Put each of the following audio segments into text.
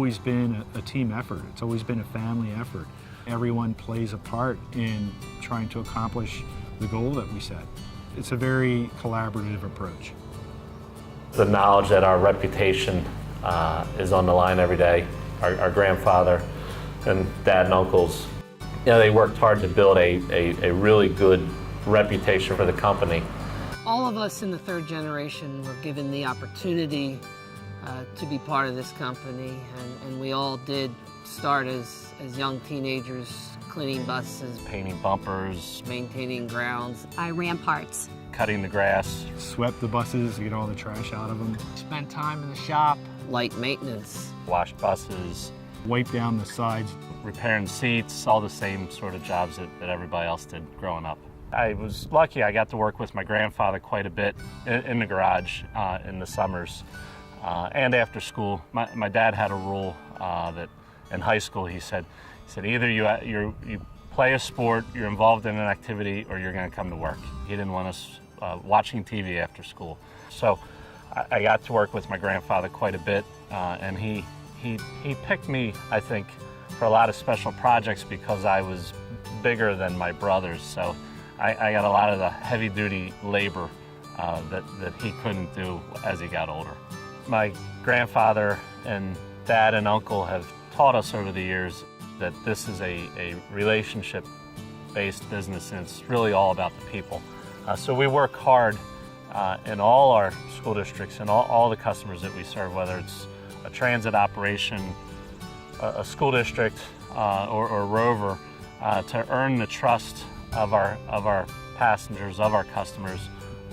always been a team effort. It's always been a family effort. Everyone plays a part in trying to accomplish the goal that we set. It's a very collaborative approach. The knowledge that our reputation is on the line every day. Our grandfather and dad and uncles, they worked hard to build a really good reputation for the company. All of us in the third generation were given the opportunity to be part of this company, and we all did start as young teenagers, cleaning buses, Painting bumpers, maintaining grounds. I ran parts. cutting the grass. Swept the buses to get all the trash out of them. Spent time in the shop. Light maintenance. Washed buses, Wiped down the sides. repairing seats, all the same sort of jobs that everybody else did growing up. I was lucky. I got to work with my grandfather quite a bit in the garage in the summers and after school. My dad had a rule that in high school he said either you play a sport, you're involved in an activity, or you're going to come to work. He didn't want us watching TV after school. So I got to work with my grandfather quite a bit, and he picked me, I think, for a lot of special projects because I was bigger than my brothers. So I got a lot of the heavy-duty labor that he couldn't do as he got older. My grandfather and dad and uncle have taught us over the years that this is a relationship-based business, and it's really all about the people. So we work hard in all our school districts and all the customers that we serve, whether it's a transit operation, a school district, or Rover, to earn the trust of our passengers, of our customers,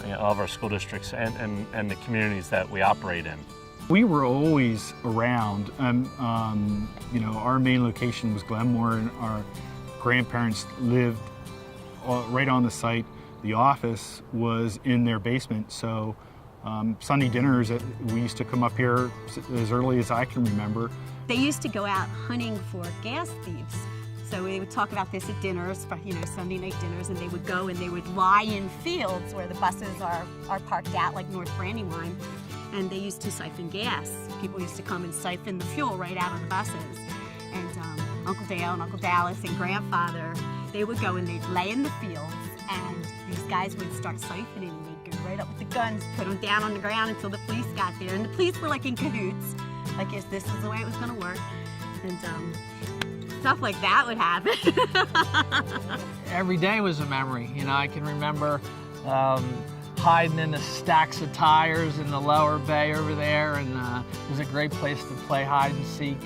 of our school districts, and the communities that we operate in. We were always around. Our main location was Glenmore, and our grandparents lived right on the site. The office was in their basement, so Sunday dinners, we used to come up here as early as I can remember. They used to go out hunting for gas thieves. So we would talk about this at dinners, for, Sunday night dinners, and they would go and they would lie in fields where the buses are parked out, like North Brandywine, and they used to siphon gas. People used to come and siphon the fuel right out of the buses. And Uncle Dale and Uncle Dallas and grandfather, they would go and they'd lay in the fields, and these guys would start siphoning, and they'd go right up with the guns, put them down on the ground until the police got there. And the police were like in cahoots, like if this is the way it was gonna work. And stuff like that would happen. Every day was a memory. I can remember hiding in the stacks of tires in the lower bay over there, and it was a great place to play hide and seek.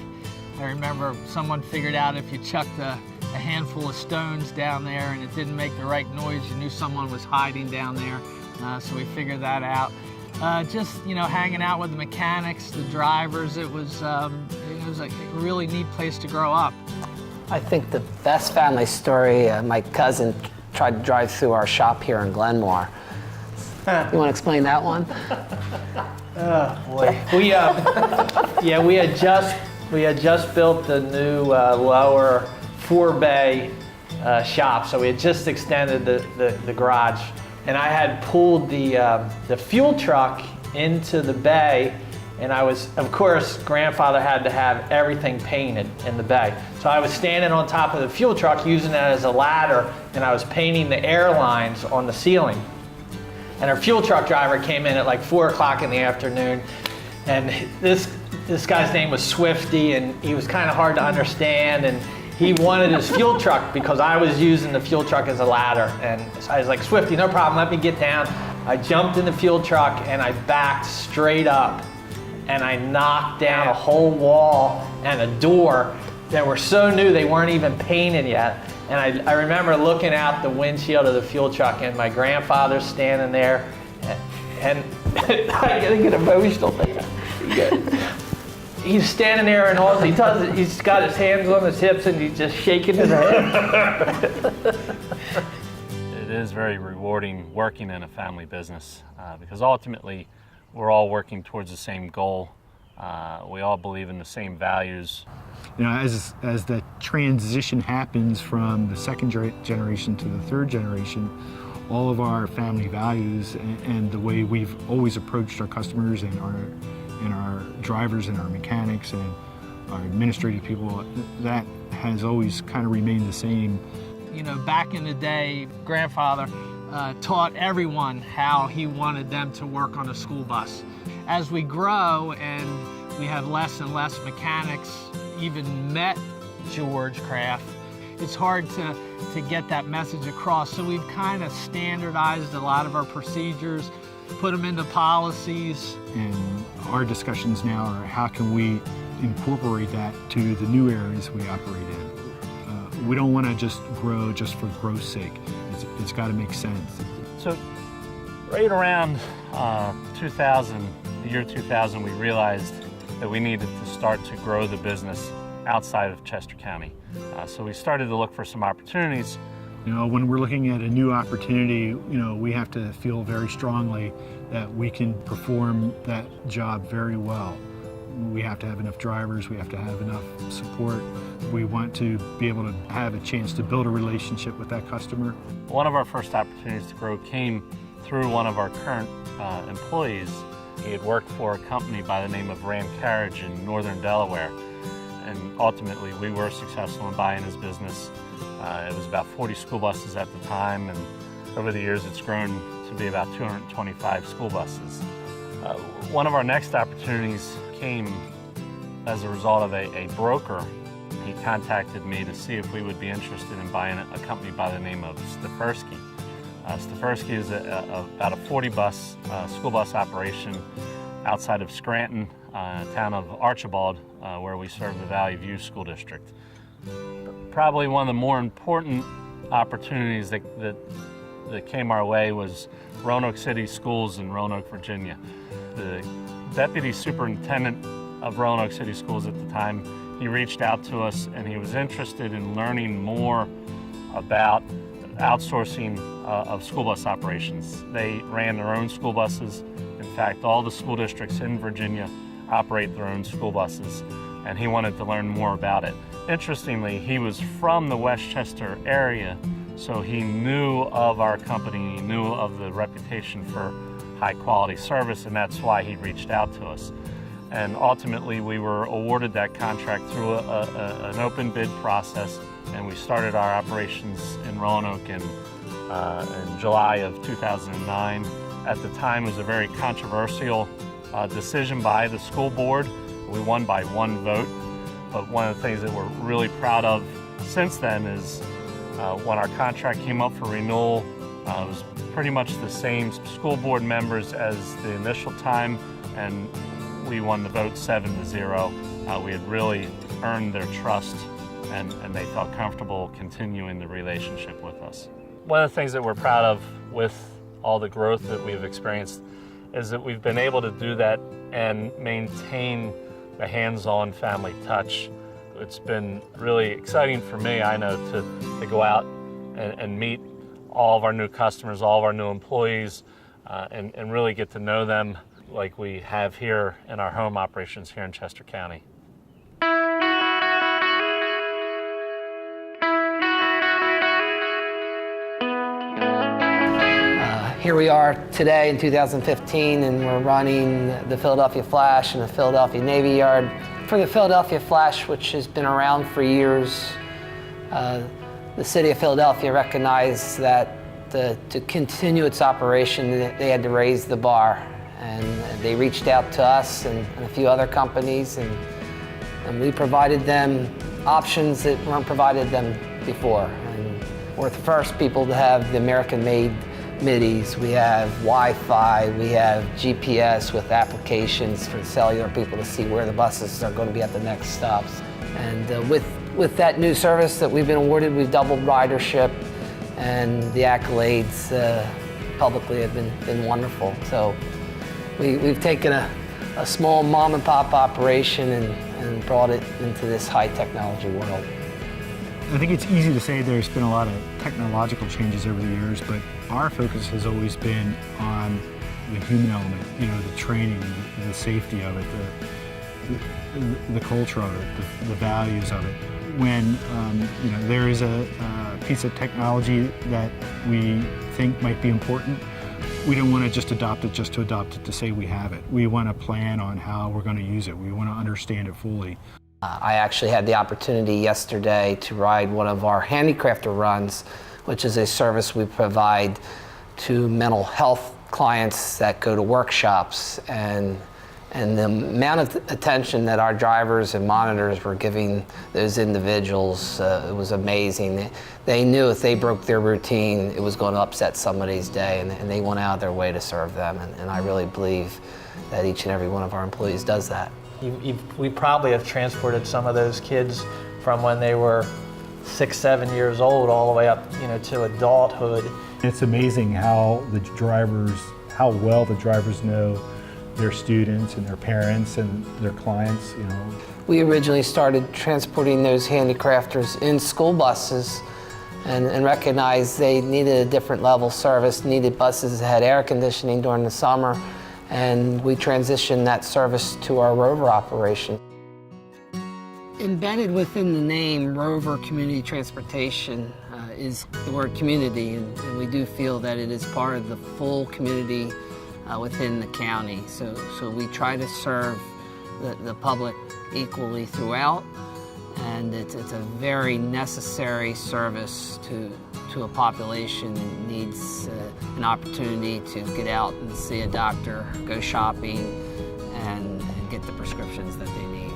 I remember someone figured out if you chucked a handful of stones down there and it didn't make the right noise, you knew someone was hiding down there. So we figured that out. Just hanging out with the mechanics, the drivers. It was a really neat place to grow up. I think the best family story, my cousin tried to drive through our shop here in Glenmore. You want to explain that one? Oh boy, we had just built the new lower 4-bay shop, so we had just extended the garage, and I had pulled the fuel truck into the bay, and of course, grandfather had to have everything painted in the bay. So I was standing on top of the fuel truck using that as a ladder, and I was painting the airlines on the ceiling. And our fuel truck driver came in at like 4 o'clock in the afternoon, and this guy's name was Swifty, and he was kind of hard to understand, and he wanted his fuel truck because I was using the fuel truck as a ladder. And so I was like, Swifty, no problem, let me get down. I jumped in the fuel truck and I backed straight up, and I knocked down a whole wall and a door that were so new they weren't even painted yet. And I remember looking out the windshield of the fuel truck, and my grandfather's standing there, and I'm gonna get emotional. He's standing there, and all he does is he's got his hands on his hips and he's just shaking his head. It is very rewarding working in a family business because ultimately we're all working towards the same goal. We all believe in the same values. As the transition happens from the second generation to the third generation, all of our family values and the way we've always approached our customers and our drivers and our mechanics and our administrative people, that has always kind of remained the same. You know, back in the day, grandfather taught everyone how he wanted them to work on a school bus. As we grow and we have less and less mechanics even met George Krapf, it's hard to get that message across. So we've kind of standardized a lot of our procedures, put them into policies. And our discussions now are how can we incorporate that to the new areas we operate in. We don't want to just grow just for growth's sake. It's got to make sense. So right around 2000, the year 2000, we realized that we needed to start to grow the business outside of Chester County. So we started to look for some opportunities. You know, when we're looking at a new opportunity, we have to feel very strongly that we can perform that job very well. We have to have enough drivers, we have to have enough support. We want to be able to have a chance to build a relationship with that customer. One of our first opportunities to grow came through one of our current employees. He had worked for a company by the name of Ram Carriage in northern Delaware. And ultimately, we were successful in buying his business. It was about 40 school buses at the time, and over the years it's grown to be about 225 school buses. One of our next opportunities came as a result of a broker. He contacted me to see if we would be interested in buying a company by the name of Stefersky. Stefersky is about a 40-bus school bus operation outside of Scranton, town of Archibald, where we serve the Valley View School District. Probably one of the more important opportunities that came our way was Roanoke City Schools in Roanoke, Virginia. The deputy superintendent of Roanoke City Schools at the time, he reached out to us and he was interested in learning more about outsourcing of school bus operations. They ran their own school buses. In fact, all the school districts in Virginia operate their own school buses, and he wanted to learn more about it. Interestingly, he was from the Westchester area, so he knew of our company, he knew of the reputation for high quality service, and that's why he reached out to us. And ultimately, we were awarded that contract through an open bid process, and we started our operations in Roanoke in July of 2009. At the time, it was a very controversial decision by the school board. We won by 1 vote, but one of the things that we're really proud of since then is when our contract came up for renewal, it was pretty much the same school board members as the initial time, and we won the vote 7-0. We had really earned their trust, and they felt comfortable continuing the relationship with us. One of the things that we're proud of with all the growth that we've experienced is that we've been able to do that and maintain the hands-on family touch. It's been really exciting for me, I know, to go out and meet all of our new customers, all of our new employees, and really get to know them like we have here in our home operations here in Chester County. Here we are today in 2015, and we're running the Philadelphia Flash and the Philadelphia Navy Yard. For the Philadelphia Flash, which has been around for years, the city of Philadelphia recognized that to continue its operation, they had to raise the bar. And they reached out to us and a few other companies, and we provided them options that weren't provided them before. And we're the first people to have the American-made middies. We have Wi-Fi, we have GPS with applications for cellular people to see where the buses are going to be at the next stops. And with that new service that we've been awarded, we've doubled ridership, and the accolades publicly have been wonderful. So we've taken a small mom and pop operation and brought it into this high technology world. I think it's easy to say there's been a lot of technological changes over the years, but our focus has always been on the human element, the training, the safety of it, the culture of it, the values of it. When there is a piece of technology that we think might be important, we don't want to just adopt it to say we have it. We want to plan on how we're going to use it. We want to understand it fully. I actually had the opportunity yesterday to ride one of our handicrafter runs, which is a service we provide to mental health clients that go to workshops, and the amount of attention that our drivers and monitors were giving those individuals, it was amazing. They knew if they broke their routine, it was going to upset somebody's day, and they went out of their way to serve them, and I really believe that each and every one of our employees does that. We probably have transported some of those kids from when they were 6, 7 years old all the way up, to adulthood. It's amazing how well the drivers know their students and their parents and their clients. We originally started transporting those handicrafters in school buses and recognized they needed a different level of service, needed buses that had air conditioning during the summer, and we transitioned that service to our Rover operation. Embedded within the name Rover Community Transportation is the word community, and we do feel that it is part of the full community within the county. So we try to serve the public equally throughout, and it's a very necessary service to a population that needs an opportunity to get out and see a doctor, go shopping, and get the prescriptions that they need.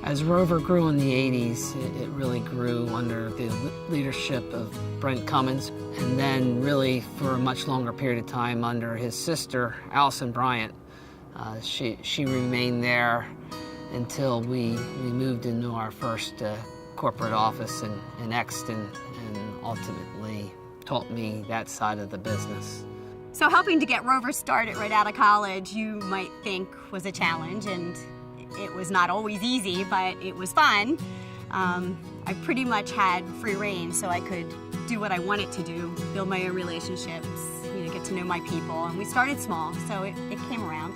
As Rover grew in the 80s, it really grew under the leadership of Brent Cummins, and then really for a much longer period of time under his sister, Allison Bryant. She remained there until we moved into our first corporate office in Exton, and ultimately taught me that side of the business. So helping to get Rover started right out of college, you might think was a challenge, and it was not always easy, but it was fun. I pretty much had free reign, so I could do what I wanted to do, build my own relationships, get to know my people. And we started small, so it came around.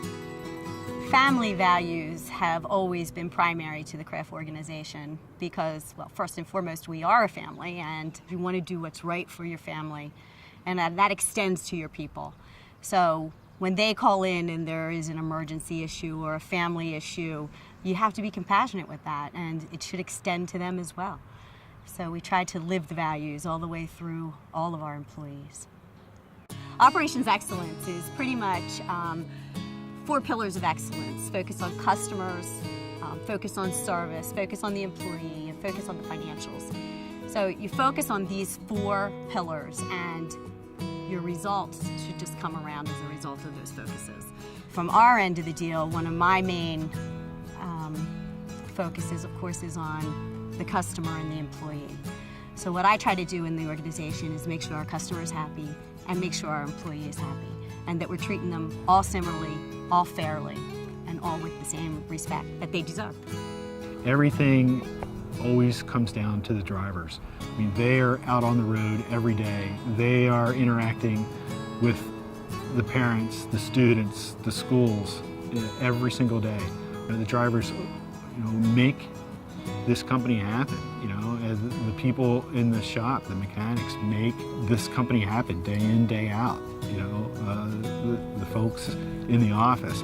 Family values have always been primary to the Krapf organization because, well, first and foremost, we are a family, and you want to do what's right for your family, and that extends to your people. So when they call in and there is an emergency issue or a family issue, you have to be compassionate with that, and it should extend to them as well. So we try to live the values all the way through all of our employees. Operations excellence is pretty much 4 pillars of excellence: focus on customers, focus on service, focus on the employee, and focus on the financials. So you focus on these 4 pillars, and your results should just come around as a result of those focuses. From our end of the deal, one of my main focuses, of course, is on the customer and the employee. So what I try to do in the organization is make sure our customer is happy and make sure our employee is happy, and that we're treating them all similarly, all fairly, and all with the same respect that they deserve. Everything always comes down to the drivers. I mean, they are out on the road every day. They are interacting with the parents, the students, the schools every single day. The drivers, make this company happen. As the people in the shop, the mechanics, make this company happen day in, day out. The folks in the office,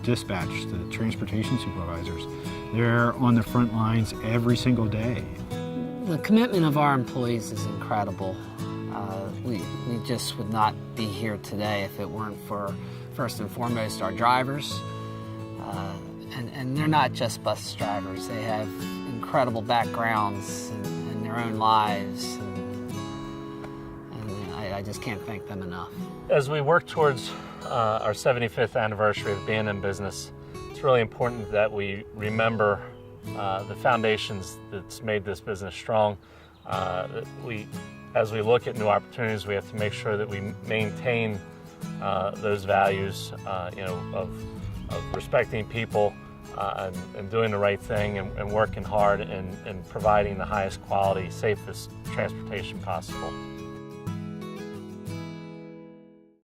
dispatch, the transportation supervisors, they're on the front lines every single day. The commitment of our employees is incredible. We just would not be here today if it weren't for, first and foremost, our drivers. And they're not just bus drivers. They have incredible backgrounds in their own lives. And I just can't thank them enough. As we work towards our 75th anniversary of being in business, it's really important that we remember the foundations that's made this business strong. As we look at new opportunities, we have to make sure that we maintain those values, of respecting people and doing the right thing and working hard and providing the highest quality, safest transportation possible.